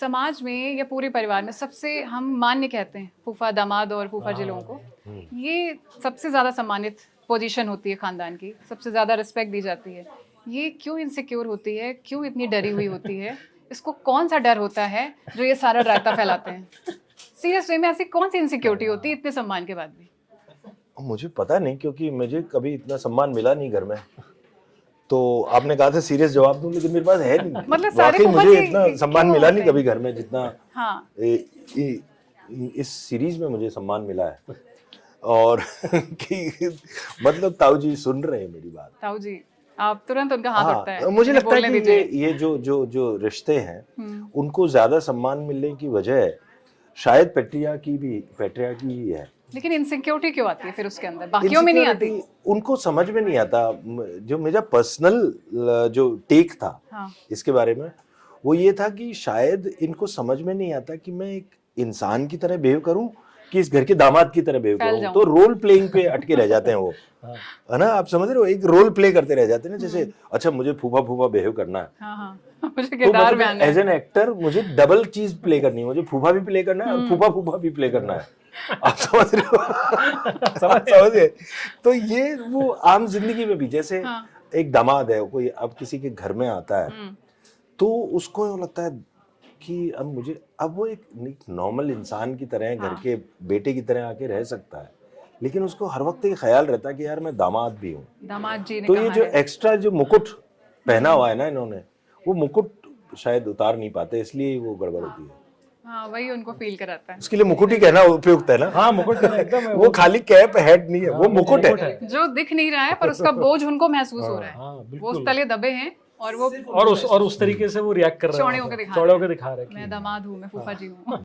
समाज में या पूरे परिवार में सबसे हम मान्य कहते हैं फूफा दामाद और फूफा जी लोगों को, ये सबसे ज़्यादा सम्मानित पोजीशन होती है ख़ानदान की, सबसे ज़्यादा रिस्पेक्ट दी जाती है। ये क्यों इनसिक्योर होती है, क्यों इतनी डरी हुई होती है? इसको कौन सा डर होता है जो ये सारा रायता फैलाते हैं? सीरियस वे में ऐसी कौन सी इनसिक्योरिटी होती है इतने सम्मान के बाद भी? मुझे पता नहीं, क्योंकि मुझे कभी इतना सम्मान मिला नहीं घर में। तो आपने कहा था सीरियस जवाब दूं, लेकिन मेरे पास है नहीं। मतलब सारे वाकई फूफा मुझे जी इतना सम्मान क्यों मिला होते नहीं हैं? कभी घर में जितना हाँ, इस सीरीज में मुझे सम्मान मिला है। और कि मतलब ताऊ जी सुन रहे हैं मेरी बात। ताऊ जी, आप तुरंत उनका हाथ उठता है। मुझे इन्हें लगता है बोलने कि दीजिए। ये जो रिश्ते हैं उनको ज्यादा सम्मान मिलने की वजह शायद पेट्रिया की ही है। लेकिन इनसिक्योरिटी क्यों आती है फिर उसके अंदर? बाकियों में नहीं आती? उनको समझ में नहीं आता। जो मेरा पर्सनल जो टेक था इसके बारे में, वो ये था कि शायद इनको समझ में नहीं आता कि मैं एक इंसान की तरह बिहेव करूं कि इस घर के दामाद की तरह बिहेव करूं। तो रोल प्लेइंग पे अटके रह जाते हैं वो, है ना? आप समझ रहे हो, एक रोल प्ले करते रह जाते हैं ना, जैसे अच्छा मुझे फूफा बिहेव करना है। मुझे तो मतलब एज एन एक्टर मुझे डबल चीज प्ले करनी है, मुझे फूफा भी प्ले करना है और फूफा भी प्ले करना है। आप समझ रहे हो? समझे? तो ये वो आम जिंदगी में भी जैसे एक दामाद है, कोई अब किसी के घर में आता है तो उसको लगता है कि अब वो एक नॉर्मल इंसान की तरह घर के बेटे की तरह आके रह सकता है, लेकिन उसको हर वक्त ये ख्याल रहता है कि यार मैं दामाद भी हूँ। दामाद जी ने तो कहा ये जो है। एक्स्ट्रा जो मुकुट पहना हुआ है ना इन्होंने, वो मुकुट शायद उतार नहीं पाते, इसलिए वो गड़बड़ होती है। हाँ, वही उनको फील कराता है। उसके लिए मुकुट ही कहना उपयुक्त है ना। हाँ, मुकुट कहना एकदम है। वो खाली कैप हेड नहीं है, वो मुकुट है जो दिख नहीं रहा है पर उसका बोझ उनको महसूस हो रहा है। वो उस तले दबे हैं और वो और उस तरीके से वो रिएक्ट कर रहे हैं, चौड़े होकर दिखा दिखा रहे हैं मैं दामाद हूँ, मैं फूफा जी हूँ।